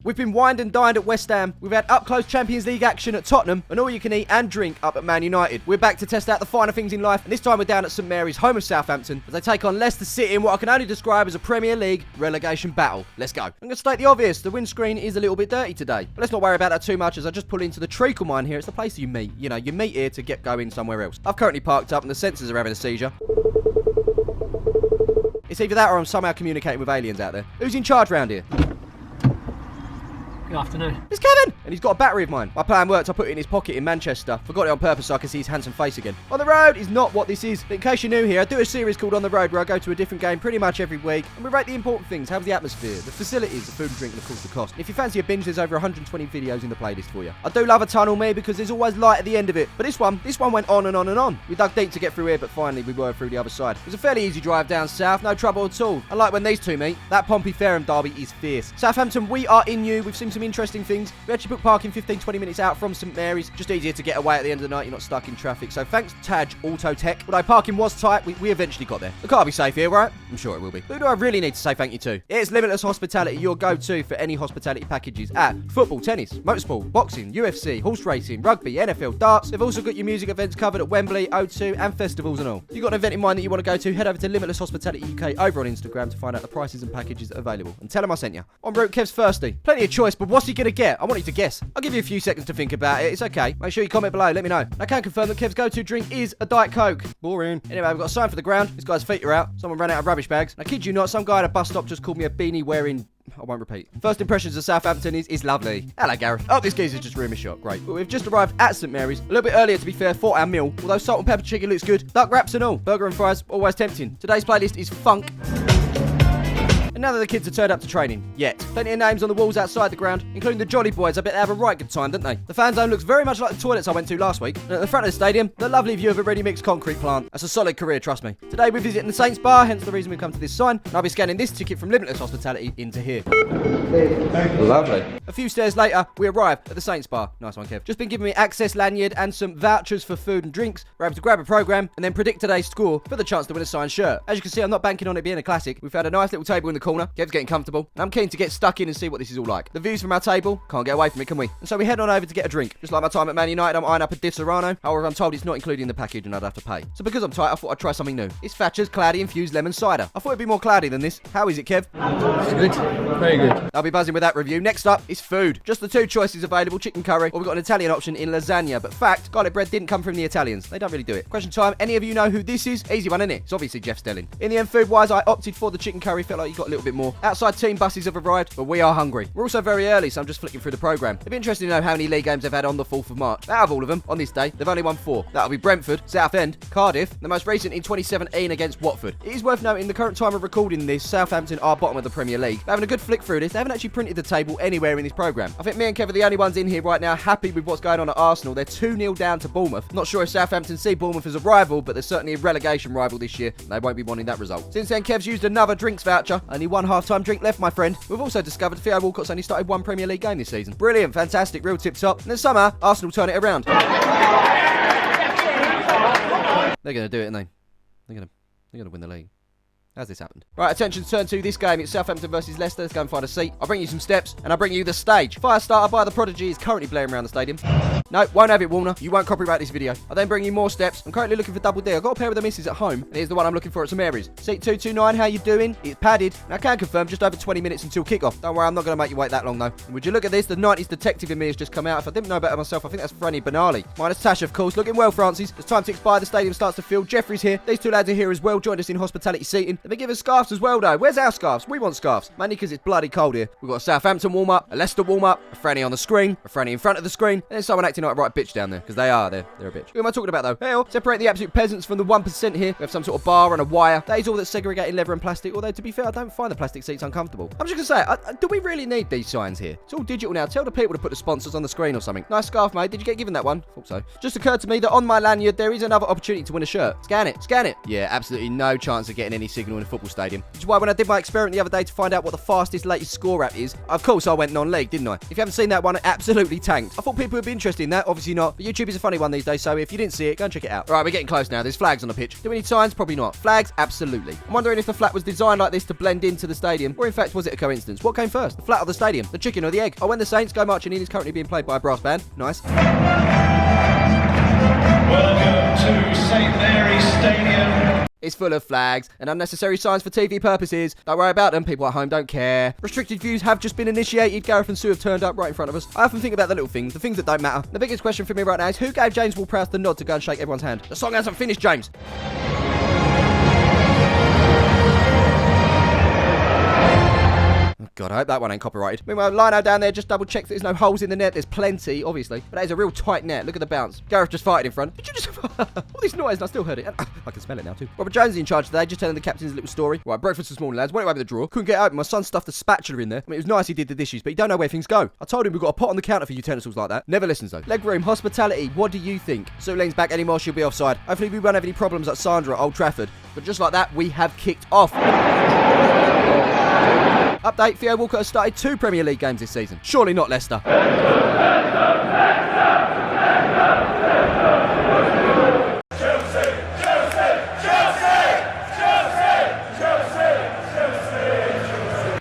We've been wined and dined at West Ham. We've had up-close Champions League action at Tottenham, and all you can eat and drink up at Man United. We're back to test out the finer things in life, and this time we're down at St Mary's, home of Southampton, as they take on Leicester City in what I can only describe as a Premier League relegation battle. Let's go. I'm going to state the obvious. The windscreen is a little bit dirty today, but let's not worry about that too much as I just pull into the treacle mine here. It's the place you meet. You know, you meet here to get going somewhere else. I've currently parked up and the sensors are having a seizure. It's either that or I'm somehow communicating with aliens out there. Who's in charge round here? Good afternoon. It's Kevin! And he's got a battery of mine. My plan worked. I put it in his pocket in Manchester. Forgot it on purpose so I could see his handsome face again. On the road is not what this is. But in case you're new here, I do a series called On the Road where I go to a different game pretty much every week. And we rate the important things. How's the atmosphere, the facilities, the food and drink, and of course the cost. And if you fancy a binge, there's over 120 videos in the playlist for you. I do love a tunnel, me, because there's always light at the end of it. But this one went on and on and on. We dug deep to get through here, but finally we were through the other side. It was a fairly easy drive down south, no trouble at all. Unlike when these two meet, that Pompey Fareham derby is fierce. Southampton, we are in you. We've seen some interesting things. We actually booked parking 15-20 minutes out from St Mary's. Just easier to get away at the end of the night. You're not stuck in traffic. So thanks Taj Auto Tech. Although parking was tight, we eventually got there. The car will be safe here, right? I'm sure it will be. Who do I really need to say thank you to? It's Limitless Hospitality, your go-to for any hospitality packages at football, tennis, motorsport, boxing, UFC, horse racing, rugby, NFL, darts. They've also got your music events covered at Wembley, O2 and festivals and all. If you've got an event in mind that you want to go to, head over to Limitless Hospitality UK over on Instagram to find out the prices and packages that are available. And tell them I sent you. En route, Kev's thirsty. Plenty of choice, but what's he going to get? I want you to guess. I'll give you a few seconds to think about it. It's okay. Make sure you comment below. Let me know. I can confirm that Kev's go-to drink is a Diet Coke. Boring. Anyway, we've got a sign for the ground. This guy's feet are out. Someone ran out of rubbish bags. I kid you not, some guy at a bus stop just called me a beanie wearing... I won't repeat. First impressions of Southampton is lovely. Hello, Gareth. Oh, this geezer's just ruined my shot. Great. But we've just arrived at St Mary's. A little bit earlier, to be fair, for our meal. Although salt and pepper chicken looks good. Duck wraps and all. Burger and fries, always tempting. Today's playlist is funk. And now that the kids have turned up to training, yet. Plenty of names on the walls outside the ground, including the Jolly Boys. I bet they have a right good time, don't they? The fan zone looks very much like the toilets I went to last week. And at the front of the stadium, the lovely view of a ready-mixed concrete plant. That's a solid career, trust me. Today we're visiting the Saints Bar, hence the reason we've come to this sign. And I'll be scanning this ticket from Limitless Hospitality into here. Lovely. A few stairs later, we arrive at the Saints Bar. Nice one, Kev. Just been giving me access lanyard and some vouchers for food and drinks. We're able to grab a programme and then predict today's score for the chance to win a signed shirt. As you can see, I'm not banking on it being a classic. We've found a nice little table in the corner. Kev's getting comfortable. And I'm keen to get stuck in and see what this is all like. The views from our table, can't get away from it, can we? And so we head on over to get a drink. Just like my time at Man United, I'm eyeing up a Di Serrano. However, I'm told it's not included in the package and I'd have to pay. So because I'm tight, I thought I'd try something new. It's Thatcher's Cloudy Infused Lemon Cider. I thought it'd be more cloudy than this. How is it, Kev? It's good. Very good. I'll be buzzing with that review. Next up is food. Just the two choices available, chicken curry, or we've got an Italian option in lasagna. But fact, garlic bread didn't come from the Italians. They don't really do it. Question time, any of you know who this is? Easy one, innit? It's obviously Jeff Stelling. In the end, food-wise, I opted for the chicken curry. Felt like you got a little bit more. Outside team buses have arrived, but we are hungry. We're also very early, so I'm just flicking through the programme. It'd be interesting to know how many league games they've had on the 4th of March. Out of all of them, on this day, they've only won 4. That'll be Brentford, Southend, Cardiff, the most recent in 2017 against Watford. It is worth noting, the current time of recording this, Southampton are bottom of the Premier League. They're having a good flick through this. They haven't actually printed the table anywhere in this programme. I think me and Kev are the only ones in here right now happy with what's going on at Arsenal. They're 2-0 down to Bournemouth. Not sure if Southampton see Bournemouth as a rival, but they're certainly a relegation rival this year. They won't be wanting that result. Since then, Kev's used another drinks voucher. Only one half-time drink left, my friend. We've also discovered Theo Walcott's only started one Premier League game this season. Brilliant, fantastic, real tip-top. And then somehow, Arsenal turn it around. They're going to do it, aren't they? They're going to win the league. How's this happened? Right, attention turn to this game. It's Southampton versus Leicester. Let's go and find a seat. I'll bring you some steps, and I'll bring you the stage. Firestarter by The Prodigy is currently blaring around the stadium. No, won't have it, Warner. You won't copyright this video. I'll then bring you more steps. I'm currently looking for Double D. I've got a pair of the misses at home, and here's the one I'm looking for at St Mary's. Seat 229, how you doing? It's padded, and I can confirm just over 20 minutes until kickoff. Don't worry, I'm not going to make you wait that long, though. And would you look at this? The 90s detective in me has just come out. If I didn't know better myself, I think that's Franny Benali. Minus Tash, of course. Looking well, Francis. As time ticks by, the stadium starts to fill. Jeffrey's here. These two lads are here as well. Joined us in hospitality seating. They give us scarves as well, though. Where's our scarves? We want scarves. Mainly because it's bloody cold here. We've got a Southampton warm-up, a Leicester warm-up, a Franny on the screen, a Franny in front of the screen, and then someone acting like a right bitch down there. Because they are. They're a bitch. Who am I talking about, though? Hell, separate the absolute peasants from the 1% here. We have some sort of bar and a wire. That is all that's segregating leather and plastic. Although, to be fair, I don't find the plastic seats uncomfortable. I'm just going to say, do we really need these signs here? It's all digital now. Tell the people to put the sponsors on the screen or something. Nice scarf, mate. Did you get given that one? Thought so. Just occurred to me that on my lanyard, there is another opportunity to win a shirt. Scan it. Scan it. Yeah, absolutely no chance of getting any signal in a football stadium. Which is why when I did my experiment the other day to find out what the fastest latest score app is, of course I went non-league, didn't I? If you haven't seen that one, it absolutely tanked. I thought people would be interested in that, obviously not. But YouTube is a funny one these days, so if you didn't see it, go and check it out. Alright, we're getting close now. There's flags on the pitch. Do we need signs? Probably not. Flags? Absolutely. I'm wondering if the flat was designed like this to blend into the stadium, or in fact was it a coincidence? What came first? The flat or the stadium? The chicken or the egg? Oh, when the Saints go marching in is currently being played by a brass band. Nice. Welcome to St Mary's Stadium. It's full of flags and unnecessary signs for TV purposes. Don't worry about them, people at home don't care. Restricted views have just been initiated. Gareth and Sue have turned up right in front of us. I often think about the little things, the things that don't matter. The biggest question for me right now is who gave James Ward-Prowse the nod to go and shake everyone's hand? The song hasn't finished, James. God, I hope that one ain't copyrighted. Meanwhile, Lino down there just double checks that there's no holes in the net. There's plenty, obviously. But that is a real tight net. Look at the bounce. Gareth just farted in front. Did you just... all this noise and I still heard it. I can smell it now too. Robert Jones is in charge today, just telling the captain's little story. Right, breakfast this morning, lads. Went over the drawer. Couldn't get open. My son stuffed a spatula in there. I mean, it was nice he did the dishes, but you don't know where things go. I told him we've got a pot on the counter for utensils like that. Never listens though. Leg room, hospitality. What do you think? Sue leans back anymore, she'll be offside. Hopefully we won't have any problems like Sandra at Old Trafford. But just like that, we have kicked off. Update, Theo Walcott has started 2 Premier League games this season. Surely not Leicester.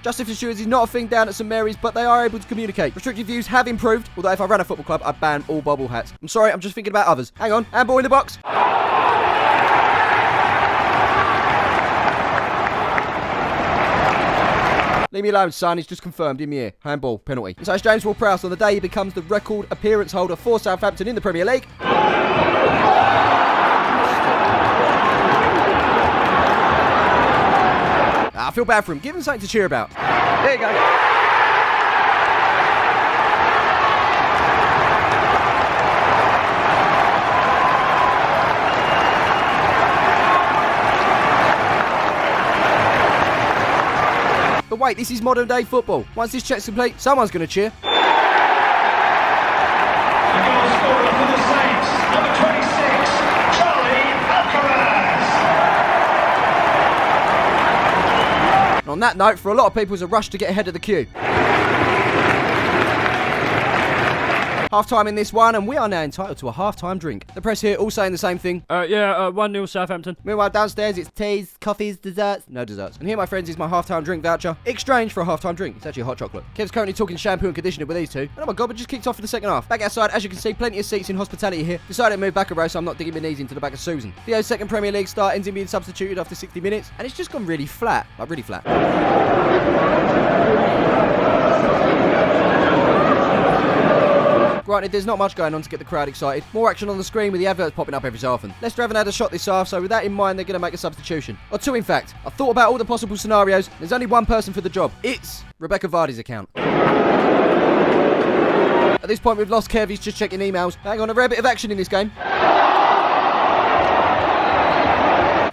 Justice for stewards is not a thing down at St Mary's, but they are able to communicate. Restricted views have improved, although if I ran a football club, I'd ban all bobble hats. I'm sorry, I'm just thinking about others. Hang on, handball in the box. Leave me alone, son. It's just confirmed in my ear. Handball, penalty. And so it's James Ward-Prowse on the day he becomes the record appearance holder for Southampton in the Premier League. I feel bad for him. Give him something to cheer about. There you go. But wait, this is modern day football. Once this check's complete, someone's going to cheer. The goal scorer for the Saints, number 26, Charlie Alcaraz. And on that note, for a lot of people, it's a rush to get ahead of the queue. Half-time in this one, and we are now entitled to a half-time drink. The press here all saying the same thing. 1-0 Southampton. Meanwhile, downstairs, it's teas, coffees, desserts. No desserts. And here, my friends, is my half-time drink voucher. Exchange for a half-time drink. It's actually a hot chocolate. Kev's currently talking shampoo and conditioner with these two. And oh my god, we just kicked off for the second half. Back outside, as you can see, plenty of seats in hospitality here. Decided to move back a row, so I'm not digging my knees into the back of Susan. Theo's second Premier League start ends in being substituted after 60 minutes. And it's just gone really flat. Like, really flat. Granted, there's not much going on to get the crowd excited. More action on the screen with the adverts popping up every so often. Leicester haven't had a shot this half, so with that in mind, they're going to make a substitution. Or 2, in fact. I've thought about all the possible scenarios. There's only one person for the job. It's Rebecca Vardy's account. At this point, we've lost Kev. He's just checking emails. Hang on, a rare bit of action in this game.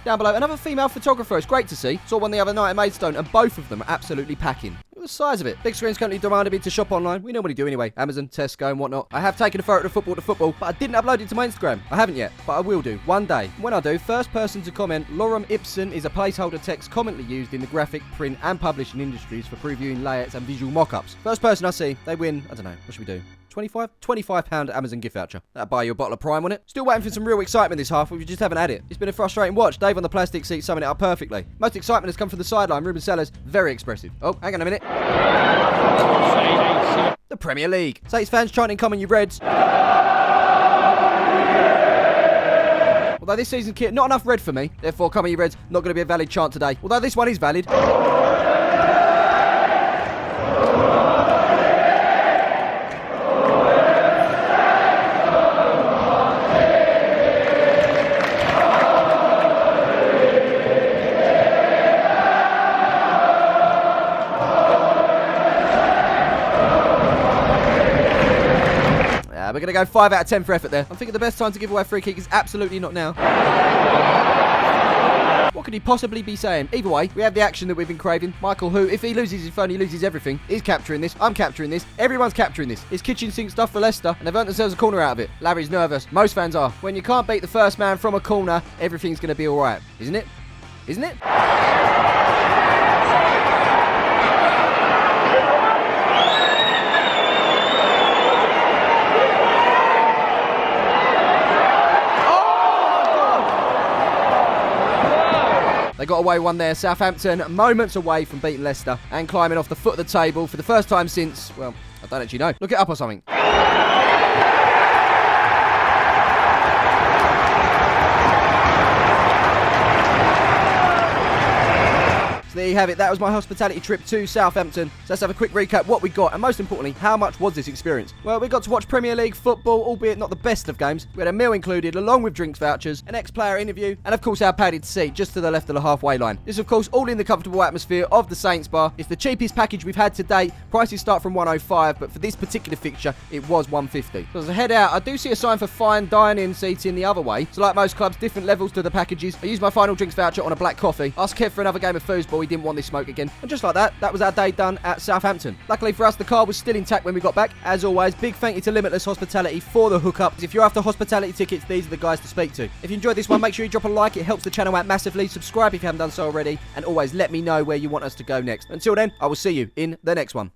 Down below, another female photographer. It's great to see. Saw one the other night at Maidstone, and both of them are absolutely packing. Look at the size of it. Big screen's currently demanding me to shop online. We normally do anyway. Amazon, Tesco, and whatnot. I have taken a photo of football, but I didn't upload it to my Instagram. I haven't yet, but I will do one day. When I do, first person to comment, Lorem Ipsum is a placeholder text commonly used in the graphic, print, and publishing industries for previewing layouts and visual mock-ups. First person I see, they win. I don't know. What should we do? £25 Amazon gift voucher. That'll buy you a bottle of Prime, won't it? Still waiting for some real excitement this half, but we just haven't had it. It's been a frustrating watch. Dave on the plastic seat summing it up perfectly. Most excitement has come from the sideline. Ruben Sellers, very expressive. Oh, hang on a minute. The Premier League. Saints fans chanting, "Come on, you Reds." Although this season's kit, not enough red for me. Therefore, "Come on, you Reds," not going to be a valid chant today. Although this one is valid. We're going to go 5 out of 10 for effort there. I'm thinking the best time to give away a free kick is absolutely not now. What could he possibly be saying? Either way, we have the action that we've been craving. Michael, who, if he loses his phone, he loses everything, is capturing this. I'm capturing this. Everyone's capturing this. It's kitchen sink stuff for Leicester, and they've earned themselves a corner out of it. Larry's nervous. Most fans are. When you can't beat the first man from a corner, everything's going to be all right. Isn't it? Isn't it? They got away with one there. Southampton moments away from beating Leicester and climbing off the foot of the table for the first time since, well, I don't actually know. Look it up or something. There you have it. That was my hospitality trip to Southampton. So let's have a quick recap what we got, and most importantly, how much was this experience? Well, we got to watch Premier League football, albeit not the best of games. We had a meal included, along with drinks vouchers, an ex-player interview, and of course our padded seat just to the left of the halfway line. This, of course, all in the comfortable atmosphere of the Saints Bar. It's the cheapest package we've had to date. Prices start from $105, but for this particular fixture, it was $150. So as I head out, I do see a sign for fine dining seating the other way. So like most clubs, different levels to the packages. I used my final drinks voucher on a black coffee. Asked Kev for another game of foosball. He didn't want this smoke again. And just like that, that was our day done at Southampton. Luckily for us, the car was still intact when we got back. As always, big thank you to Limitless Hospitality for the hookup. If you're after hospitality tickets, these are the guys to speak to. If you enjoyed this one, make sure you drop a like. It helps the channel out massively. Subscribe if you haven't done so already. And always let me know where you want us to go next. Until then, I will see you in the next one.